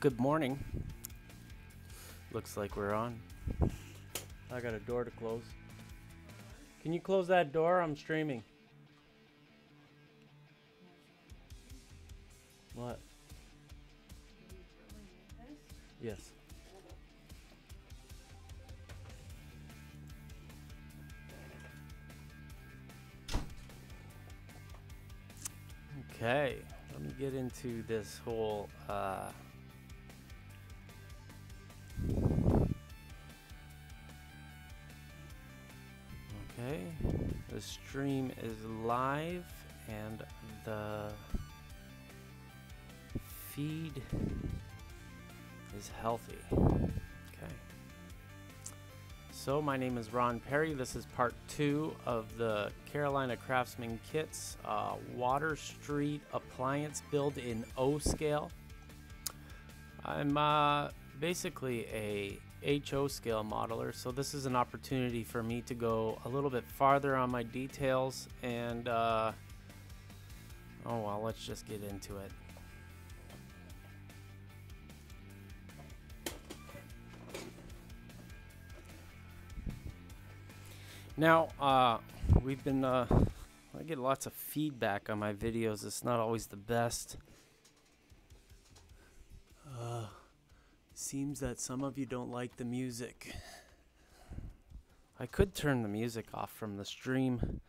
Good morning. Looks like we're on. I got a door to close. Can you close that door? I'm streaming. What? Yes. Okay, let me get into this whole okay, the stream is live and the feed is healthy. Okay. So my name is Ron Perry. This is part 2 of the Carolina Craftsman Kits Water Street appliance build in O scale. I'm basically a HO scale modeler, so this is an opportunity for me to go a little bit farther on my details and oh well, let's just get into it. Now, we've been, I get lots of feedback on my videos. It's not always the best. Seems that some of you don't like the music. I could turn the music off from the stream,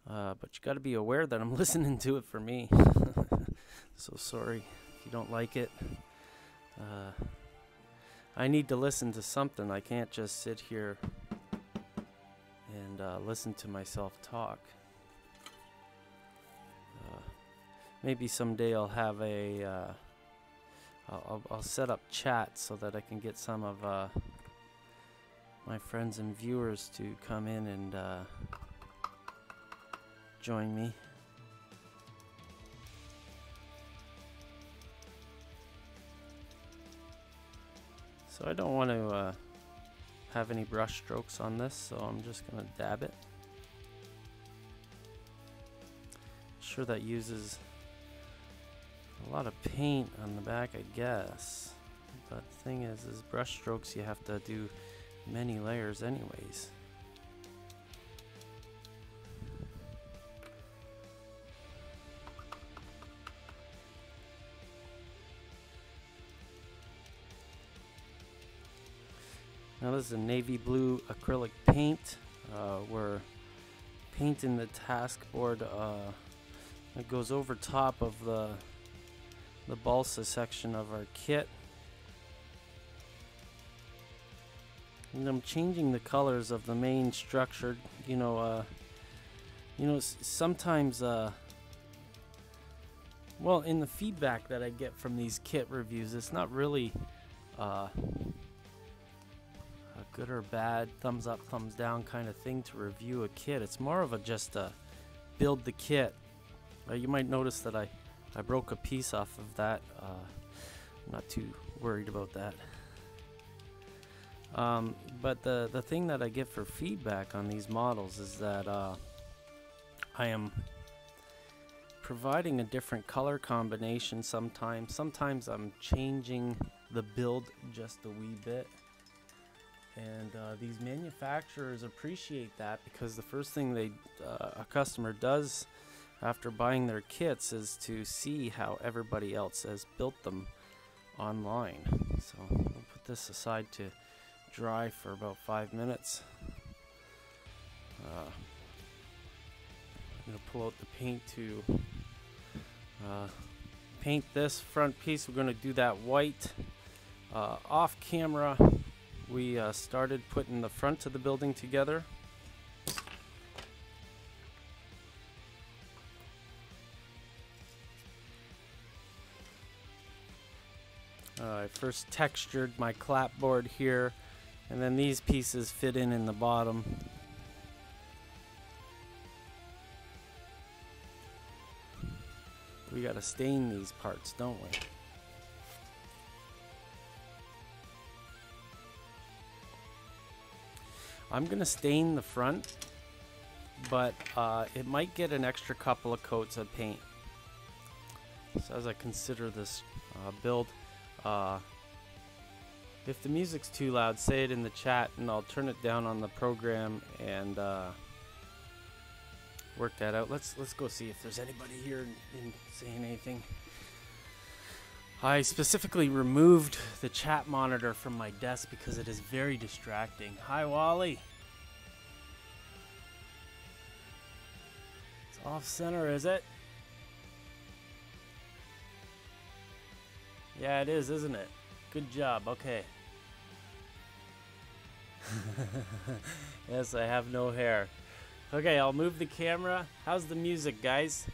but you got to be aware that I'm listening to it for me. So sorry if you don't like it. I need to listen to something. I can't just sit here and listen to myself talk. Maybe someday I'll have a I'll set up chat so that I can get some of my friends and viewers to come in and join me. So I don't want to have any brush strokes on this, so I'm just gonna dab it. Sure, that uses a lot of paint on the back, I guess, but the thing is brush strokes, you have to do many layers anyways. Now this is a navy blue acrylic paint. We're painting the task board that goes over top of the balsa section of our kit. And I'm changing the colors of the main structure. Sometimes well, in the feedback that I get from these kit reviews, it's not really a good or bad, thumbs up, thumbs down kind of thing to review a kit. It's more of a just build the kit. You might notice that I broke a piece off of that. I'm not too worried about that. But the thing that I get for feedback on these models is that I am providing a different color combination sometimes. Sometimes I'm changing the build just a wee bit. And these manufacturers appreciate that, because the first thing a customer does after buying their kits is to see how everybody else has built them online. So we'll put this aside to dry for about 5 minutes. I'm going to pull out the paint to paint this front piece. We're going to do that white. Off camera, we started putting the front of the building together. I first textured my clapboard here, and then these pieces fit in the bottom. We gotta stain these parts, don't we? I'm gonna stain the front, but it might get an extra couple of coats of paint. So as I consider this build, If the music's too loud, say it in the chat and I'll turn it down on the program and work that out. Let's go see if there's anybody here and saying anything. I specifically removed the chat monitor from my desk because it is very distracting. Hi, Wally. It's off center, is it? Yeah, it is, isn't it? Good job. Okay. Yes, I have no hair. Okay, I'll move the camera. How's the music, guys?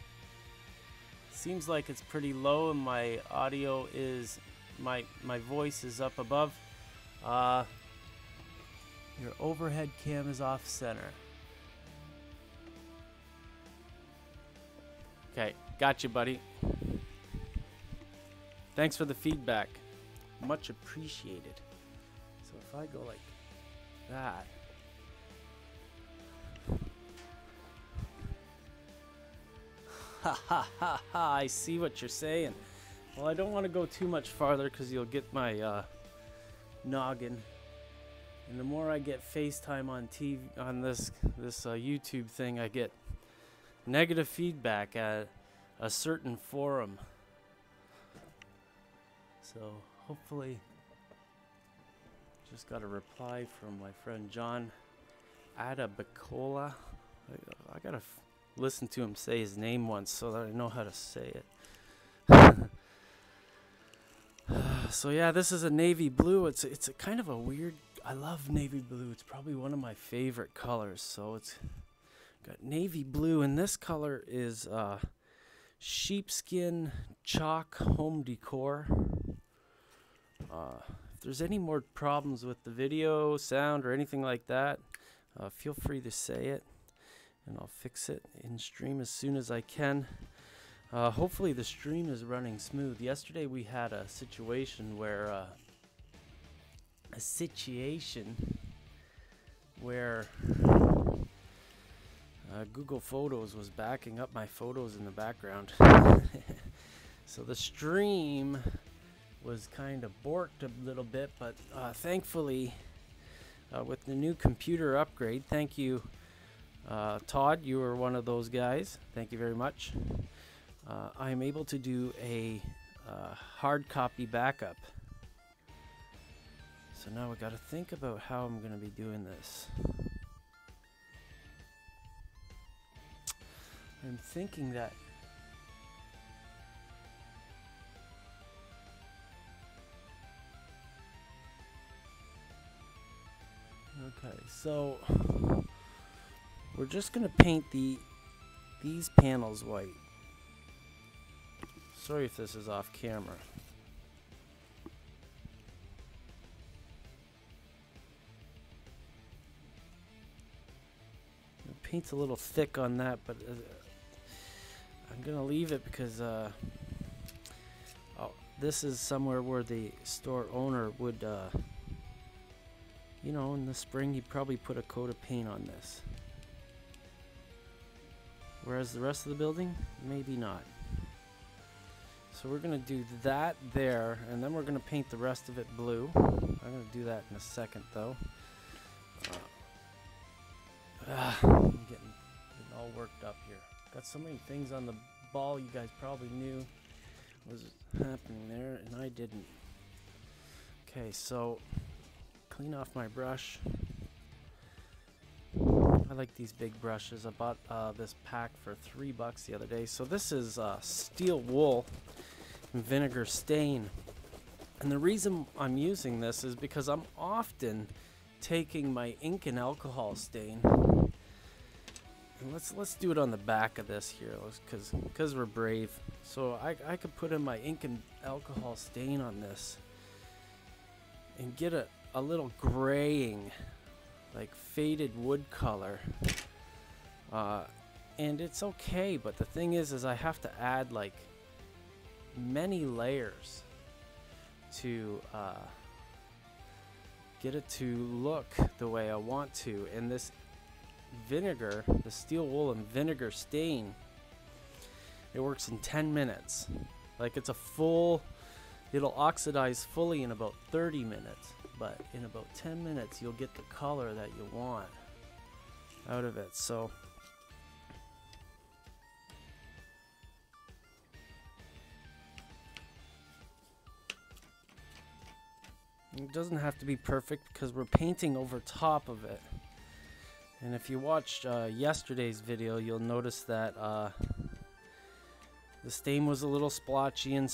Seems like it's pretty low and my audio is, my voice is up above. Your overhead cam is off center. Okay, got you, buddy. Thanks for the feedback. Much appreciated. So if I go like that. Ha ha ha ha, I see what you're saying. Well, I don't want to go too much farther because you'll get my noggin. And the more I get FaceTime on TV, on this YouTube thing, I get negative feedback at a certain forum. So hopefully, just got a reply from my friend John Adabacola. I gotta listen to him say his name once so that I know how to say it. So yeah, this is a navy blue. It's a kind of a weird. I love navy blue. It's probably one of my favorite colors. So it's got navy blue, and this color is sheepskin chalk home decor. If there's any more problems with the video, sound, or anything like that, feel free to say it, and I'll fix it in stream as soon as I can. Hopefully the stream is running smooth. Yesterday we had a situation where Google Photos was backing up my photos in the background. So the stream was kind of borked a little bit, but thankfully with the new computer upgrade, thank you Todd, you were one of those guys, thank you very much. I'm able to do a hard copy backup. So now we got to think about how I'm going to be doing this. I'm thinking that okay, so we're just going to paint these panels white. Sorry if this is off camera. The paint's a little thick on that, but I'm going to leave it because this is somewhere where the store owner would, you know, in the spring he'd probably put a coat of paint on this. Whereas the rest of the building, maybe not. So we're going to do that there, and then we're going to paint the rest of it blue. I'm going to do that in a second, though. I'm getting all worked up here. Got so many things on the ball you guys probably knew was happening there, and I didn't. Okay, so clean off my brush. I like these big brushes. I bought this pack for $3 the other day. So this is steel wool and vinegar stain. And the reason I'm using this is because I'm often taking my ink and alcohol stain. And let's do it on the back of this here, because we're brave. So I could put in my ink and alcohol stain on this and get a little graying, like faded wood color, and it's okay, but the thing is I have to add like many layers to get it to look the way I want to. And this vinegar, the steel wool and vinegar stain, it works in 10 minutes. Like it's a full, it'll oxidize fully in about 30 minutes, but in about 10 minutes you'll get the color that you want out of it. So it doesn't have to be perfect because we're painting over top of it. And if you watched yesterday's video, you'll notice that the stain was a little splotchy in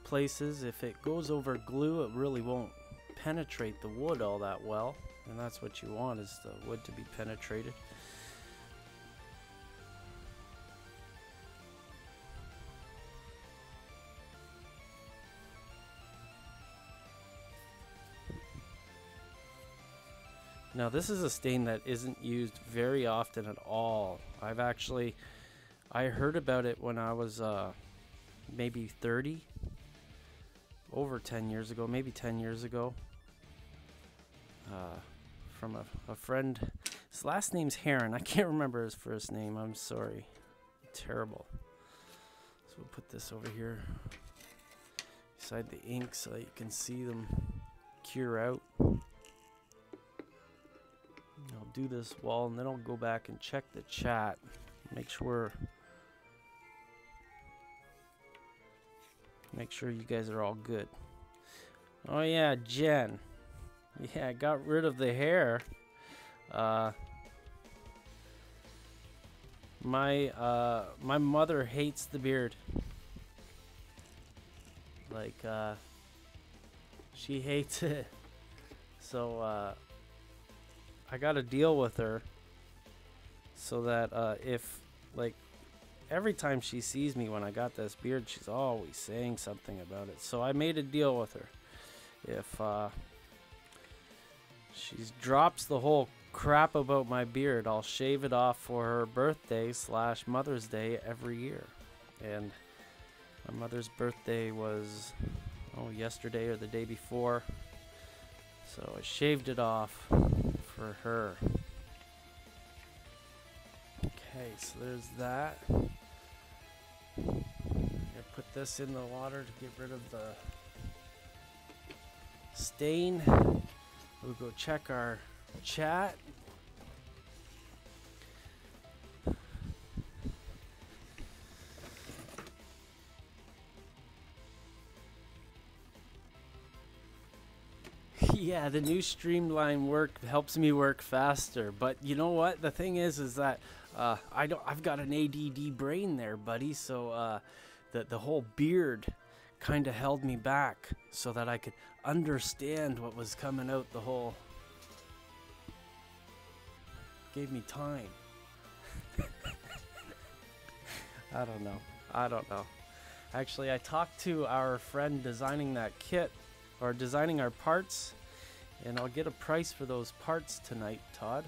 places. If it goes over glue, it really won't penetrate the wood all that well. And that's what you want, is the wood to be penetrated. Now this is a stain that isn't used very often at all. I heard about it when I was maybe 30, over 10 years ago, maybe 10 years ago, from a friend. His last name's Heron. I can't remember his first name. I'm sorry. Terrible. So we'll put this over here beside the ink so that you can see them cure out. I'll do this wall and then I'll go back and check the chat. Make sure you guys are all good. Oh yeah, Jen. Yeah, I got rid of the hair. My mother hates the beard. Like she hates it. So I got to deal with her so that if, like, every time she sees me when I got this beard, she's always saying something about it. So I made a deal with her. If she drops the whole crap about my beard, I'll shave it off for her birthday / Mother's Day every year. And my mother's birthday was, yesterday or the day before. So I shaved it off for her. Okay, so there's that. I put this in the water to get rid of the stain. We'll go check our chat. Yeah, the new streamline work helps me work faster. But you know what? The thing is that I've got an ADD brain there, buddy. So the whole beard kind of held me back so that I could understand what was coming out. The whole gave me time. I don't know. Actually, I talked to our friend designing that kit, or designing our parts, and I'll get a price for those parts tonight, Todd.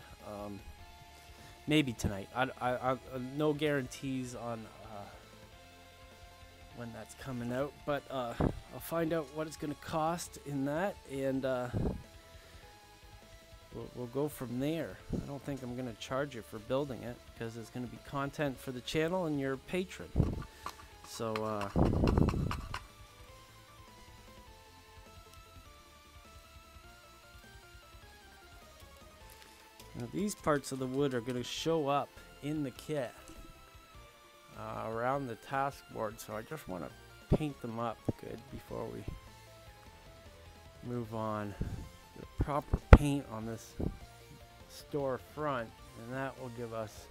Maybe tonight. I no guarantees on when that's coming out, but I'll find out what it's going to cost in that, and we'll go from there. I don't think I'm going to charge you for building it, because it's going to be content for the channel and your patron. So now these parts of the wood are going to show up in the kit around the task board, so I just want to paint them up good before we move on. The proper paint on this store front, and that will give us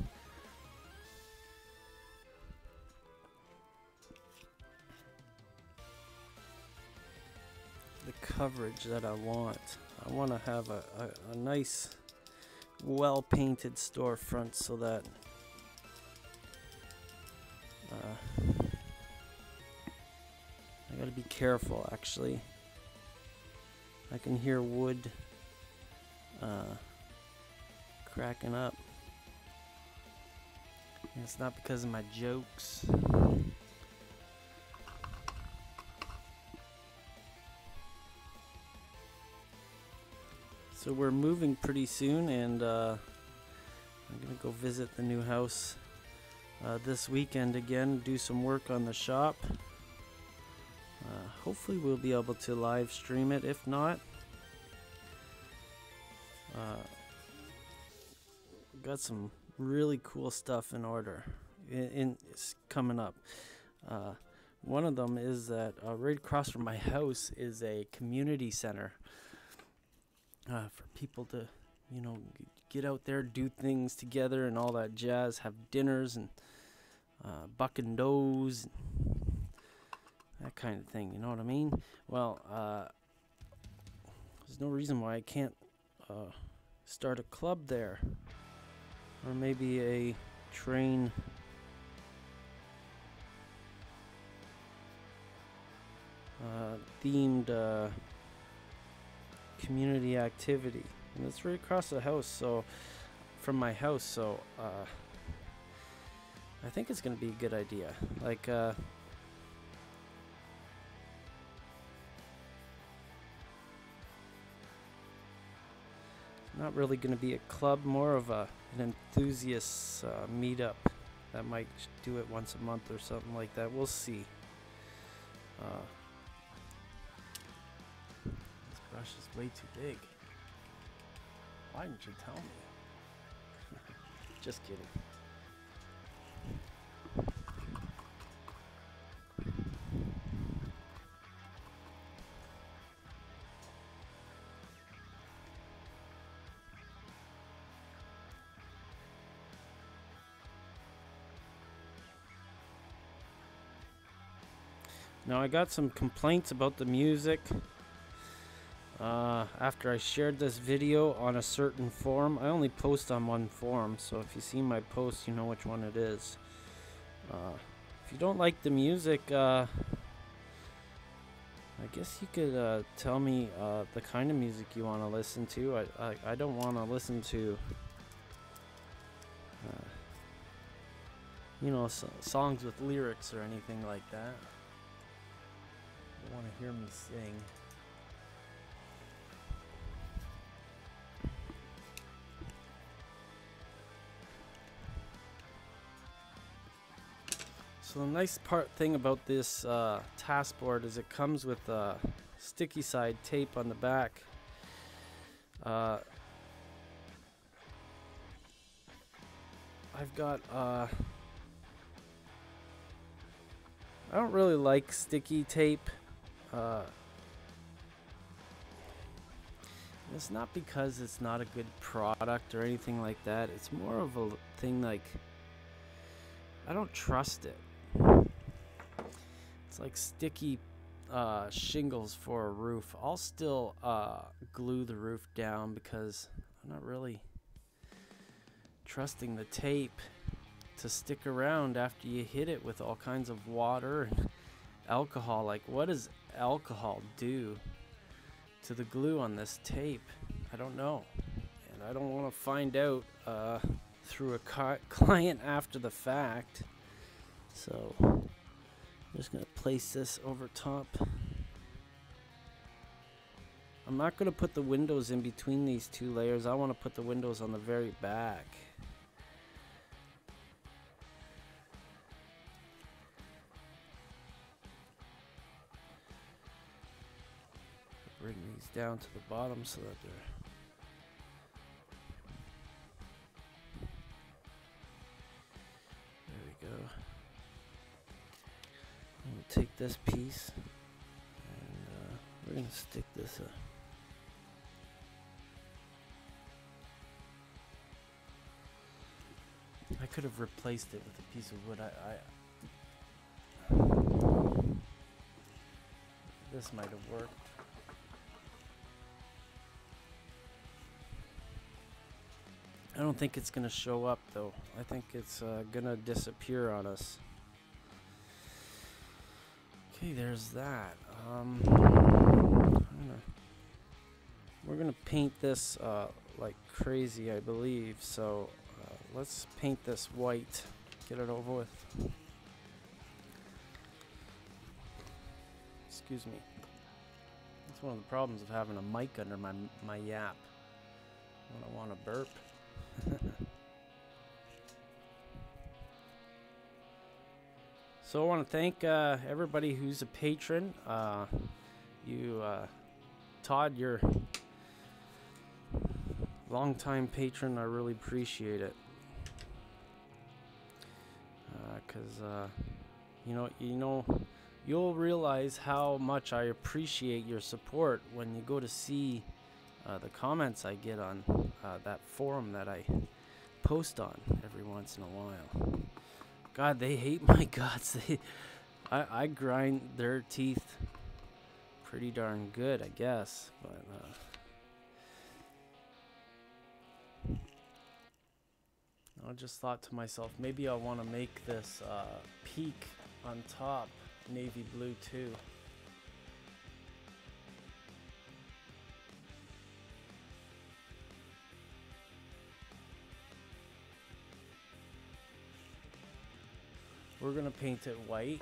the coverage that I want. I want to have a nice, well painted storefront so that I gotta be careful. Actually, I can hear wood cracking up, and it's not because of my jokes. So we're moving pretty soon, and I'm gonna go visit the new house this weekend again, do some work on the shop. hopefully we'll be able to live stream it. If not, got some really cool stuff in order it's coming up. One of them is that right across from my house is a community center for people to, you know, get out there, do things together and all that jazz, have dinners and buck and does, that kind of thing, you know what I mean? Well, there's no reason why I can't start a club there, or maybe a train themed community activity. And it's right across the house, so from my house, so I think it's gonna be a good idea. Like not really gonna be a club, more of an enthusiast meetup that might do it once a month or something like that. We'll see. This brush is way too big. Why didn't you tell me? Just kidding. Now I got some complaints about the music after I shared this video on a certain forum. I only post on one forum, so if you see my post, you know which one it is. If you don't like the music, I guess you could tell me the kind of music you want to listen to. I don't want to listen to you know, songs with lyrics or anything like that. You want to hear me sing. So the nice thing about this task board is it comes with sticky side tape on the back. I've got I don't really like sticky tape. It's not because it's not a good product or anything like that. It's more of a thing like I don't trust it. It's like sticky shingles for a roof. I'll still glue the roof down because I'm not really trusting the tape to stick around after you hit it with all kinds of water and alcohol. Like, what does alcohol do to the glue on this tape? I don't know, and I don't want to find out through a client after the fact. So I'm just gonna place this over top. I'm not gonna put the windows in between these two layers. I want to put the windows on the very back. Bring these down to the bottom so that they're there we go. I'm gonna take this piece and we're gonna stick this I could have replaced it with a piece of wood. This might have worked. I don't think it's gonna show up though. I think it's gonna disappear on us. Okay, there's that. We're gonna paint this like crazy, I believe. So let's paint this white. Get it over with. Excuse me. That's one of the problems of having a mic under my yap when I want to burp. So I want to thank everybody who's a patron. Todd, you're longtime patron. I really appreciate it. Because you'll realize how much I appreciate your support when you go to see the comments I get on that forum that I post on every once in a while. God, they hate my guts. I grind their teeth pretty darn good, I guess. But I just thought to myself, maybe I want to make this peak on top navy blue too. We're gonna paint it white,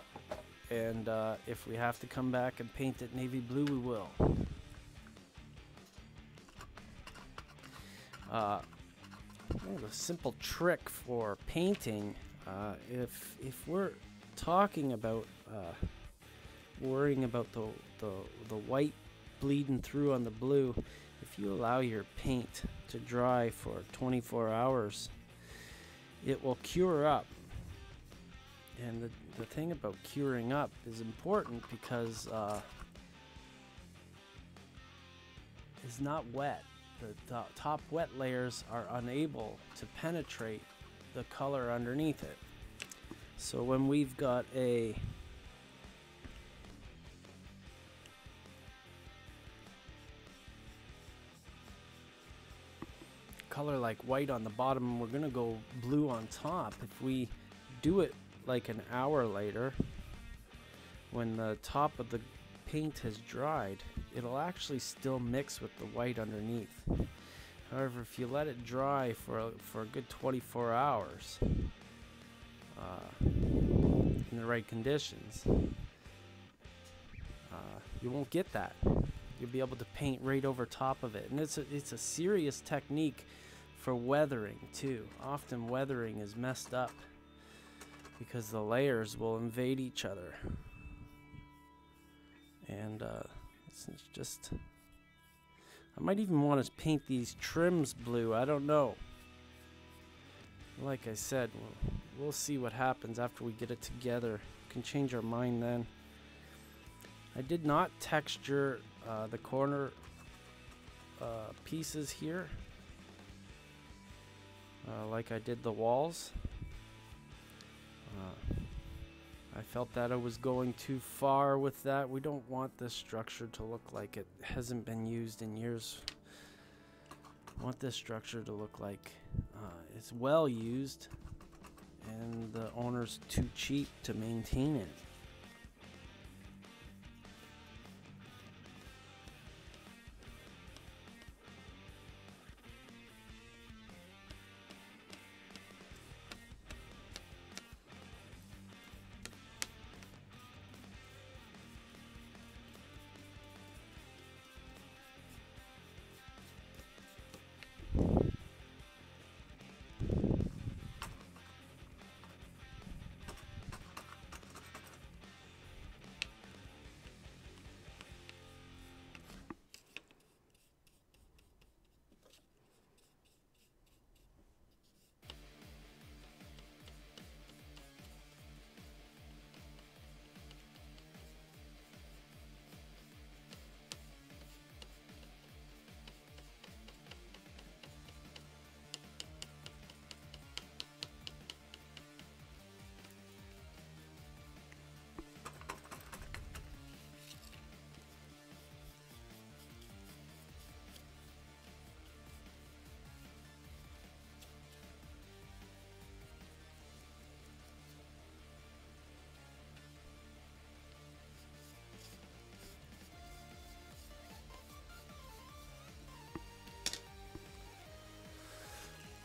and if we have to come back and paint it navy blue, we will. A simple trick for painting, if we're talking about worrying about the white bleeding through on the blue, if you allow your paint to dry for 24 hours, it will cure up. And the thing about curing up is important because it's not wet. The top wet layers are unable to penetrate the color underneath it. So when we've got a color like white on the bottom, we're gonna go blue on top. If we do it like an hour later, when the top of the paint has dried, it'll actually still mix with the white underneath. However, if you let it dry for a good 24 hours in the right conditions, you won't get that. You'll be able to paint right over top of it. And it's a serious technique for weathering too. Often weathering is messed up because the layers will invade each other. And it's just, I might even want to paint these trims blue. I don't know. Like I said, we'll see what happens after we get it together. We can change our mind then. I did not texture the corner pieces here like I did the walls. I felt that I was going too far with that. We don't want this structure to look like it hasn't been used in years. I want this structure to look like it's well used and the owner's too cheap to maintain it.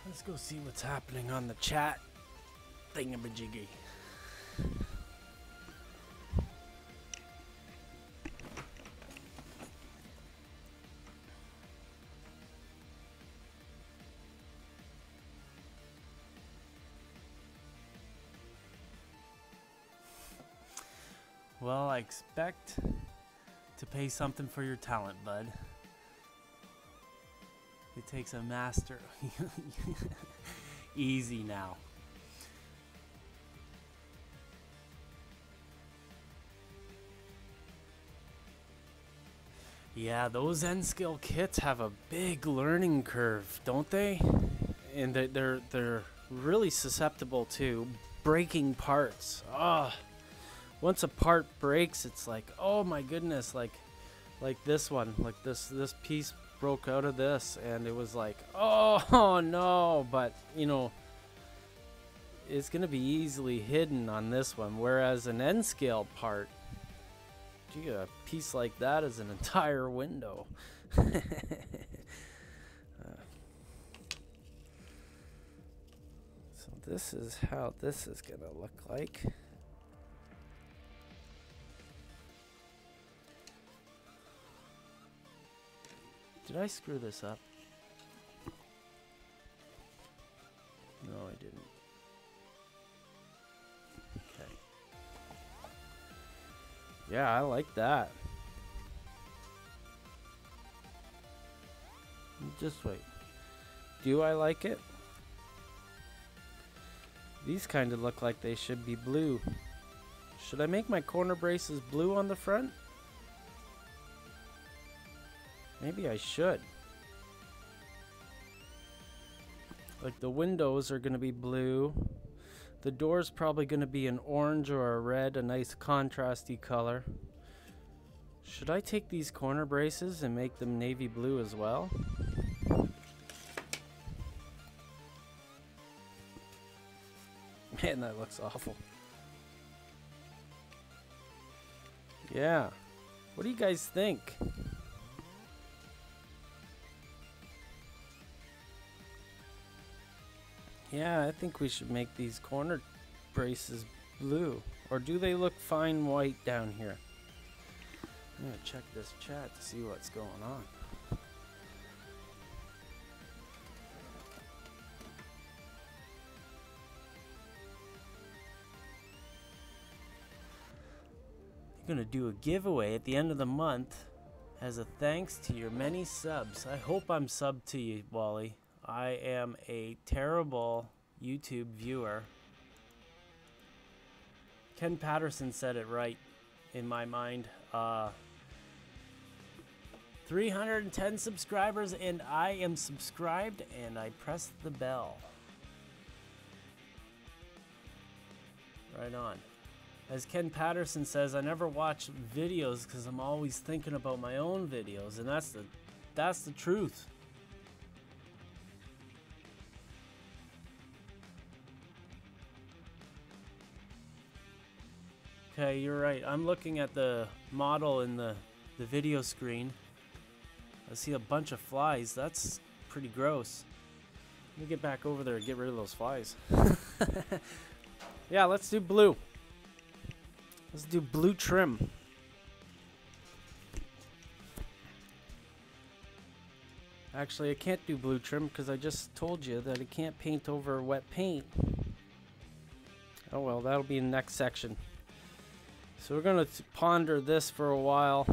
Let's go see what's happening on the chat thingamajiggy. Well, I expect to pay something for your talent, bud. It takes a master. Easy now. Yeah, those N-Skill kits have a big learning curve, don't they? And they're really susceptible to breaking parts. Ah, once a part breaks, it's like, oh my goodness, like this one, like this piece broke out of this, and it was like, oh no, but you know, it's gonna be easily hidden on this one, whereas an N-scale part, gee, a piece like that is an entire window. So this is how this is gonna look like. Did I screw this up? No, I didn't. Okay. Yeah, I like that. Just wait. Do I like it? These kind of look like they should be blue. Should I make my corner braces blue on the front? Maybe I should. Like the windows are going to be blue. The door's probably going to be an orange or a red, a nice contrasty color. Should I take these corner braces and make them navy blue as well? Man, that looks awful. Yeah. What do you guys think? Yeah, I think we should make these corner braces blue. Or do they look fine white down here? I'm gonna check this chat to see what's going on. I'm gonna do a giveaway at the end of the month as a thanks to your many subs. I hope I'm subbed to you, Wally. I am a terrible YouTube viewer. Ken Patterson said it right in my mind. 310 subscribers and I am subscribed and I pressed the bell. Right on. As Ken Patterson says, I never watch videos because I'm always thinking about my own videos, and that's the truth. Okay, you're right. I'm looking at the model in the video screen. I see a bunch of flies. That's pretty gross. Let me get back over there and get rid of those flies. Yeah, let's do blue. Let's do blue trim. Actually, I can't do blue trim because I just told you that I can't paint over wet paint. Oh well, that'll be in the next section. So we're going to ponder this for a while.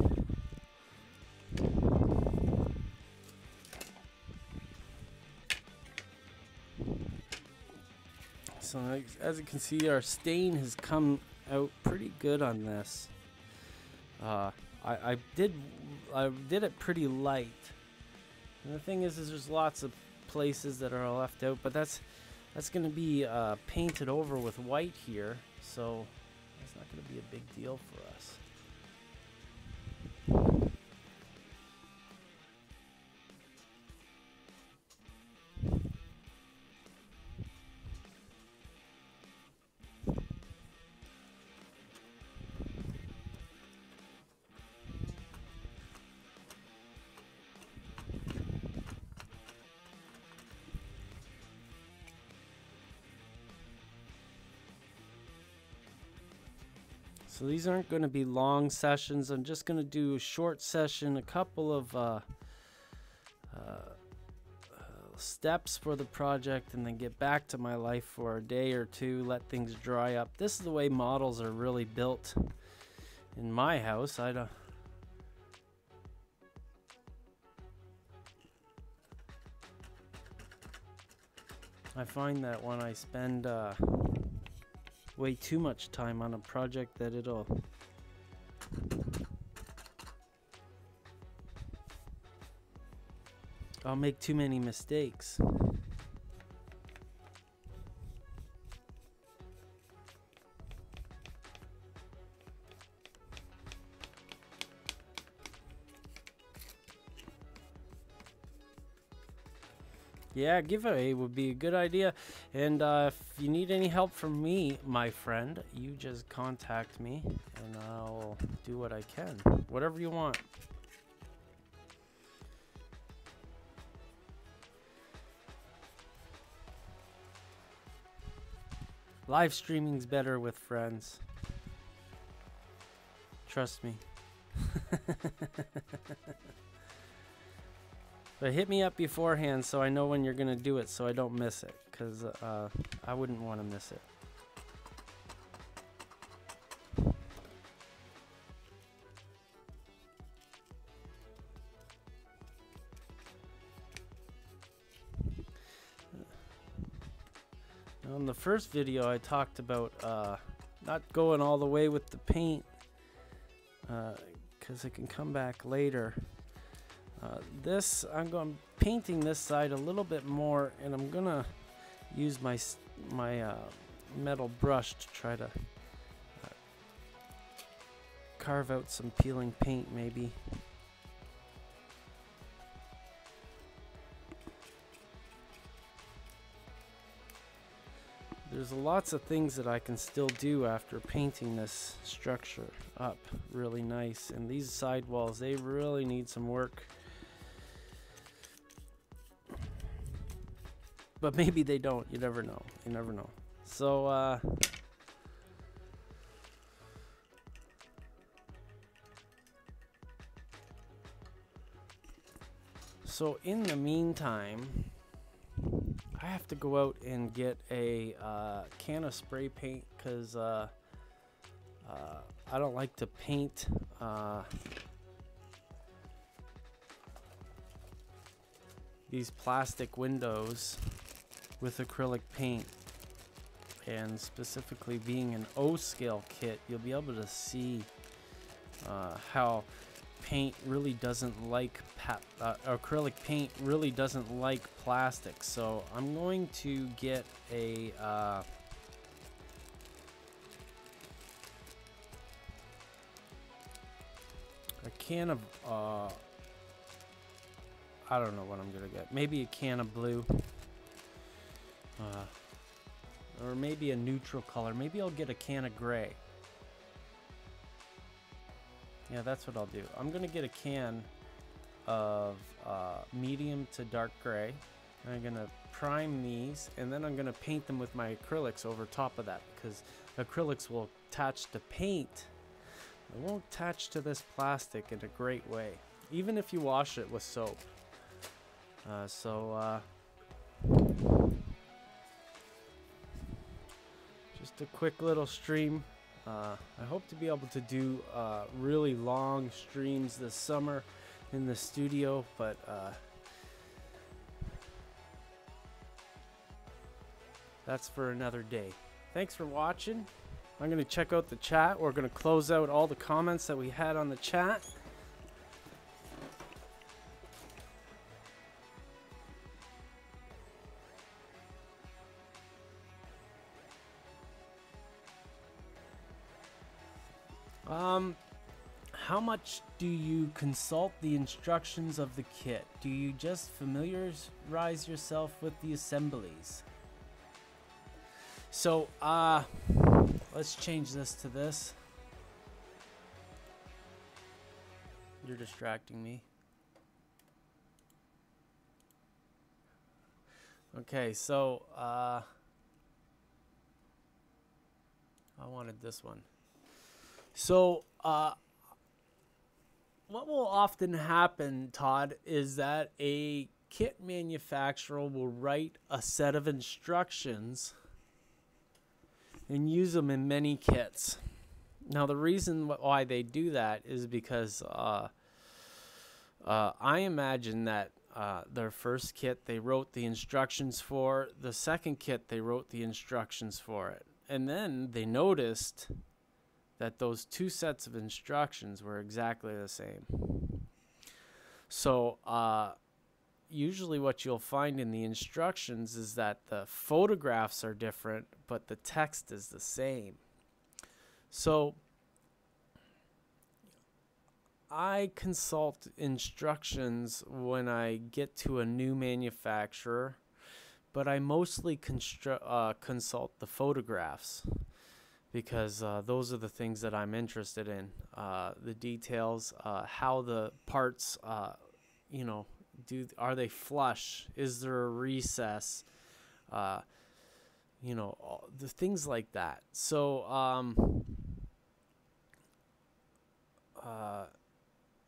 So as you can see, our stain has come out pretty good on this. I did it pretty light. And the thing is there's lots of places that are left out, but that's going to be painted over with white here, so it's not going to be a big deal for us. So these aren't going to be long sessions. I'm just going to do a short session, a couple of steps for the project, and then get back to my life for a day or two, let things dry up. This is the way models are really built in my house. I don't. I find that when I spend way too much time on a project, that I'll make too many mistakes. Yeah, giveaway would be a good idea. And if you need any help from me, my friend, you just contact me and I'll do what I can. Whatever you want. Live streaming's better with friends. Trust me. But hit me up beforehand so I know when you're gonna do it, so I don't miss it, because I wouldn't want to miss it. On the first video I talked about not going all the way with the paint because it can come back later. This, I'm painting this side a little bit more, and I'm gonna use my metal brush to try to carve out some peeling paint maybe. There's lots of things that I can still do after painting this structure up really nice, and these side walls, they really need some work. But maybe they don't. You never know. You never know. So, in the meantime, I have to go out and get a can of spray paint because I don't like to paint these plastic windows with acrylic paint, and specifically being an O scale kit, you'll be able to see how paint really doesn't like acrylic paint really doesn't like plastic. So I'm going to get a can of I don't know what I'm gonna get. Maybe a can of blue. Or maybe a neutral color. Maybe I'll get a can of gray. Yeah, that's what I'll do. I'm gonna get a can of medium to dark gray. And I'm gonna prime these, and then I'm gonna paint them with my acrylics over top of that, because acrylics will attach to paint. It won't attach to this plastic in a great way, even if you wash it with soap. Just a quick little stream. I hope to be able to do really long streams this summer in the studio, but that's for another day. Thanks for watching. I'm going to check out the chat. We're going to close out all the comments that we had on the chat. How much do you consult the instructions of the kit? Do you just familiarize yourself with the assemblies? So, let's change this to this. You're distracting me. Okay, so, I wanted this one. So, what will often happen, Todd, is that a kit manufacturer will write a set of instructions and use them in many kits. Now the reason why they do that is because I imagine that their first kit they wrote the instructions for, the second kit they wrote the instructions for it, and then they noticed that those two sets of instructions were exactly the same. So usually what you'll find in the instructions is that the photographs are different, but the text is the same. So I consult instructions when I get to a new manufacturer, but I mostly consult the photographs because those are the things that I'm interested in. The details, how the parts, you know, are they flush? Is there a recess? You know, the things like that. So,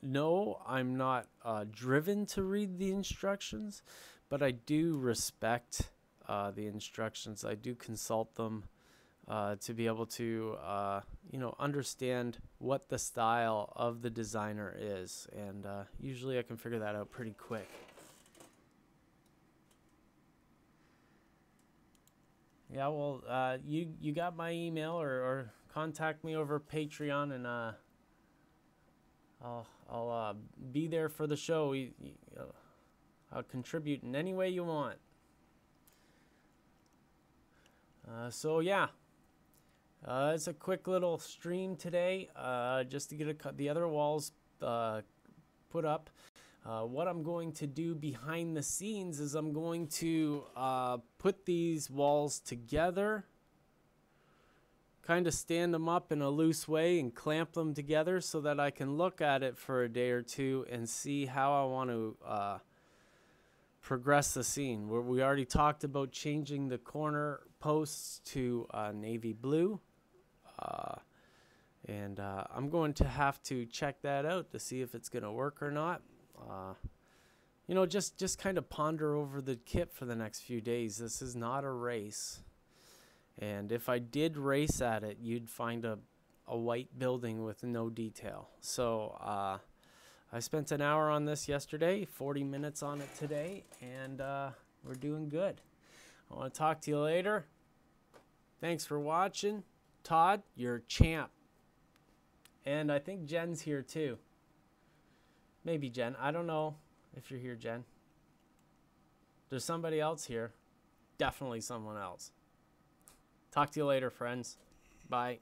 no, I'm not driven to read the instructions, but I do respect the instructions. I do consult them to be able to, you know, understand what the style of the designer is. And usually I can figure that out pretty quick. Yeah, well, you got my email, or contact me over Patreon, and I'll be there for the show. I'll contribute in any way you want. So yeah, it's a quick little stream today, just to get the other walls put up. What I'm going to do behind the scenes is I'm going to put these walls together, kind of stand them up in a loose way and clamp them together so that I can look at it for a day or two and see how I want to progress the scene. We already talked about changing the corner posts to navy blue, and I'm going to have to check that out to see if it's going to work or not. You know, just kind of ponder over the kit for the next few days. This is not a race. And if I did race at it, you'd find a white building with no detail. So I spent an hour on this yesterday, 40 minutes on it today, and we're doing good. I want to talk to you later. Thanks for watching. Todd, you're a champ. And I think Jen's here too. Maybe Jen. I don't know if you're here, Jen. There's somebody else here. Definitely someone else. Talk to you later, friends. Bye.